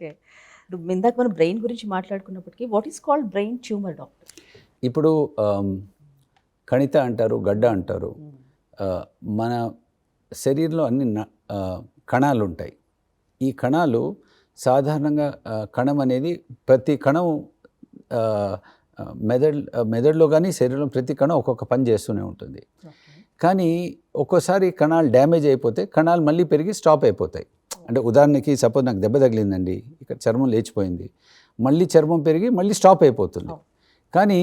Okay. ఇప్పుడు ఇందాక మనం బ్రెయిన్ గురించి మాట్లాడుకున్నప్పటికీ what is called brain tumour doctor? ఇప్పుడు కణిత అంటారు, గడ్డ అంటారు. మన శరీరంలో అన్ని కణాలు ఉంటాయి. ఈ కణాలు సాధారణంగా కణం అనేది ప్రతి కణం మెదడులో కానీ శరీరంలో ప్రతి కణం ఒక్కొక్క పని చేస్తూనే ఉంటుంది. కానీ ఒక్కోసారి కణాలు డ్యామేజ్ అయిపోతే కణాలు మళ్ళీ పెరిగి స్టాప్ అయిపోతాయి. అంటే ఉదాహరణకి సపోజ్ నాకు దెబ్బ తగిలిందండి, ఇక్కడ చర్మం లేచిపోయింది, మళ్ళీ చర్మం పెరిగి మళ్ళీ స్టాప్ అయిపోతుంది. కానీ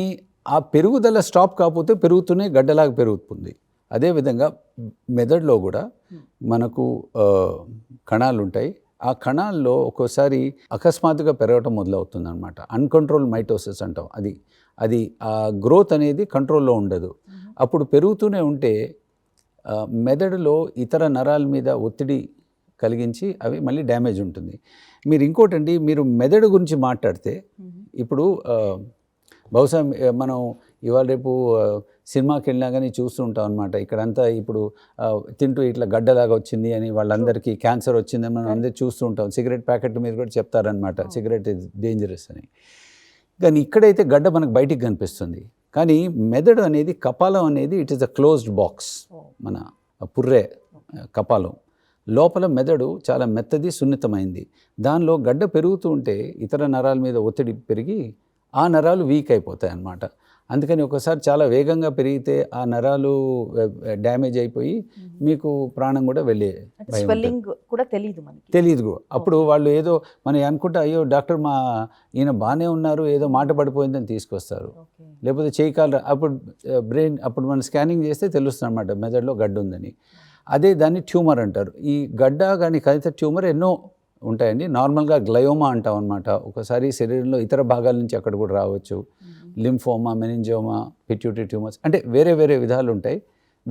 ఆ పెరుగుదల స్టాప్ కాకపోతే పెరుగుతూనే గడ్డలాగా పెరుగుతుంది. అదేవిధంగా మెదడులో కూడా మనకు కణాలు ఉంటాయి. ఆ కణాల్లో ఒక్కోసారి అకస్మాత్తుగా పెరగటం మొదలవుతుంది అనమాట. అన్కంట్రోల్ మైటోసిస్ అంటాం. అది ఆ గ్రోత్ అనేది కంట్రోల్లో ఉండదు. అప్పుడు పెరుగుతూనే ఉంటే మెదడులో ఇతర నరాల మీద ఒత్తిడి కలిగించి అవి మళ్ళీ డ్యామేజ్ ఉంటుంది. మీరు ఇంకోటండి, మీరు మెదడు గురించి మాట్లాడితే ఇప్పుడు బహుశా మనం ఇవాళ రేపు సినిమాకి వెళ్ళినా కానీ చూస్తూ ఉంటాం అనమాట. ఇక్కడంతా ఇప్పుడు తింటూ ఇట్లా గడ్డలాగా వచ్చింది అని వాళ్ళందరికీ క్యాన్సర్ వచ్చిందని మనం అందరూ చూస్తూ ఉంటాం. సిగరెట్ ప్యాకెట్ మీద కూడా చెప్తారనమాట, సిగరెట్ ఇస్ డేంజరస్ అని. కానీ ఇక్కడైతే గడ్డ మనకు బయటికి కనిపిస్తుంది. కానీ మెదడు అనేది, కపాలం అనేది it is a closed box. మన పుర్రె కపాలం లోపల మెదడు చాలా మెత్తది, సున్నితమైంది. దానిలో గడ్డ పెరుగుతూ ఉంటే ఇతర నరాల మీద ఒత్తిడి పెరిగి ఆ నరాలు వీక్ అయిపోతాయి అన్నమాట. అందుకని ఒకసారి చాలా వేగంగా పెరిగితే ఆ నరాలు డ్యామేజ్ అయిపోయి మీకు ప్రాణం కూడా వెళ్ళే తెలియదు. అప్పుడు వాళ్ళు ఏదో మనం అనుకుంటే, అయ్యో డాక్టర్ ఈయన బాగానే ఉన్నారు, ఏదో మాట పడిపోయిందని తీసుకొస్తారు. లేకపోతే చేయకాల అప్పుడు బ్రెయిన్ అప్పుడు మనం స్కానింగ్ చేస్తే తెలుస్తుంది అన్నమాట మెదడులో గడ్డ ఉందని. అదే దాన్ని ట్యూమర్ అంటారు. ఈ గడ్డ కానీ కణిత ట్యూమర్ ఎన్నో ఉంటాయండి. నార్మల్గా గ్లయోమా అంటాం అనమాట. ఒకసారి శరీరంలో ఇతర భాగాల నుంచి అక్కడ కూడా రావచ్చు. లింఫోమా, మెనింజోమా, పిట్యూటరీ ట్యూమర్స్, అంటే వేరే వేరే విధాలు ఉంటాయి.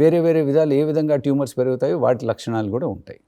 వేరే వేరే విధాలు ఏ విధంగా ట్యూమర్స్ పెరుగుతాయో వాటి లక్షణాలు కూడా ఉంటాయి.